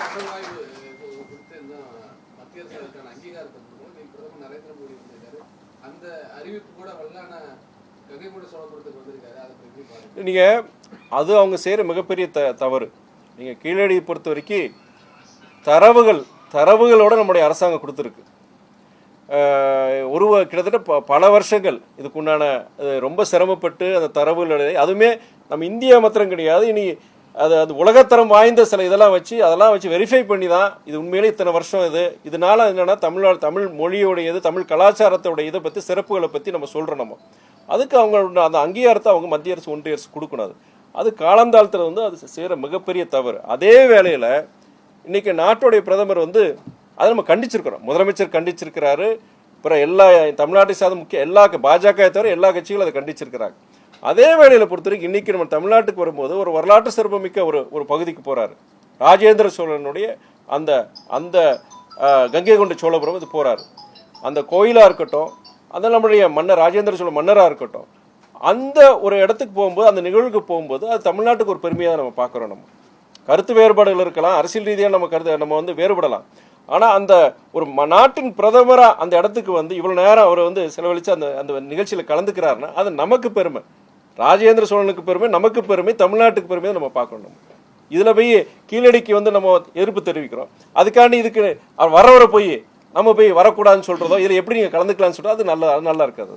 அகழ்வாய்வு குறித்து இன்னும் மத்திய அரசு அதற்கான அங்கீகாரத்தை பிரதமர் நரேந்திர மோடி வந்திருக்காரு. அந்த அறிவிப்பு கூட வல்லான கங்கை கொண்ட சோழபுரத்துக்கு வந்திருக்காரு. அதை எப்படி பாருங்க நீங்க அது அவங்க செய்யற மிகப்பெரிய தவறு. நீங்க கீழடியை பொறுத்த வரைக்கும் தரவுகளோட நம்முடைய அரசாங்கம் கொடுத்துருக்கு. கிட்டத்தட்ட பல வருஷங்கள் இதுக்குண்டான ரொம்ப சிரமப்பட்டு அந்த தரவுகளை, அதுவுமே நம்ம இந்தியா மாத்திரம் கிடையாது, இனி அது உலகத்தரம் வாய்ந்த சில அதெல்லாம் வச்சு வெரிஃபை பண்ணி தான் இது உண்மையிலே இத்தனை வருஷம் இதனால என்னன்னா தமிழ் மொழியோடையது, தமிழ் கலாச்சாரத்தோடைய இதை பற்றி, சிறப்புகளை பற்றி நம்ம சொல்கிறோம். நம்ம அதுக்கு அவங்களோட அந்த அங்கீகாரத்தை அவங்க மத்திய அரசு, ஒன்றிய அரசு கொடுக்கணும். அது காலந்தாளத்தில் அது செய்கிற மிகப்பெரிய தவறு. அதே வேளையில் இன்னைக்கு நாட்டுடைய பிரதமர் அதை நம்ம கண்டிச்சிருக்கிறோம். முதலமைச்சர் கண்டிச்சிருக்கிறாரு. அப்புறம் எல்லா தமிழ்நாட்டை சார்ந்த முக்கிய எல்லா பாஜக தவிர எல்லா கட்சிகளும் அதை கண்டிச்சிருக்கிறாங்க. அதே வேளையில் பொறுத்த வரைக்கும் இன்னைக்கு நம்ம தமிழ்நாட்டுக்கு வரும்போது ஒரு வரலாற்று சிறப்புமிக்க ஒரு பகுதிக்கு போறாரு. ராஜேந்திர சோழனுடைய அந்த கங்கை கொண்ட சோழபுரம் இது போறாரு. அந்த கோயிலா இருக்கட்டும், அந்த நம்முடைய மன்னர் ராஜேந்திர சோழ மன்னராக இருக்கட்டும், அந்த ஒரு இடத்துக்கு போகும்போது, அந்த நிகழ்வுக்கு போகும்போது அது தமிழ்நாட்டுக்கு ஒரு பெருமையாக நம்ம பார்க்குறோம். நம்ம கருத்து வேறுபாடுகள் இருக்கலாம், அரசியல் ரீதியாக நம்ம வேறுபடலாம். ஆனால் அந்த ஒரு நாட்டின் பிரதமராக அந்த இடத்துக்கு இவ்வளோ நேரம் அவர் செலவழித்து அந்த நிகழ்ச்சியில் கலந்துக்கிறாருன்னா அது நமக்கு பெருமை. ராஜேந்திர சோழனுக்கு பெருமை, நமக்கு பெருமை, தமிழ்நாட்டுக்கு பெருமையை நம்ம பார்க்கணும். நம்ம இதில் போய் கீழடிக்கு நம்ம எதிர்ப்பு தெரிவிக்கிறோம். அதுக்காண்டி இதுக்கு வரவரை போய் நம்ம போய் வரக்கூடாதுன்னு சொல்கிறதோ, இதில் எப்படி நீங்கள் கலந்துக்கலாம்னு சொல்கிறோம், அது நல்லா இருக்காது.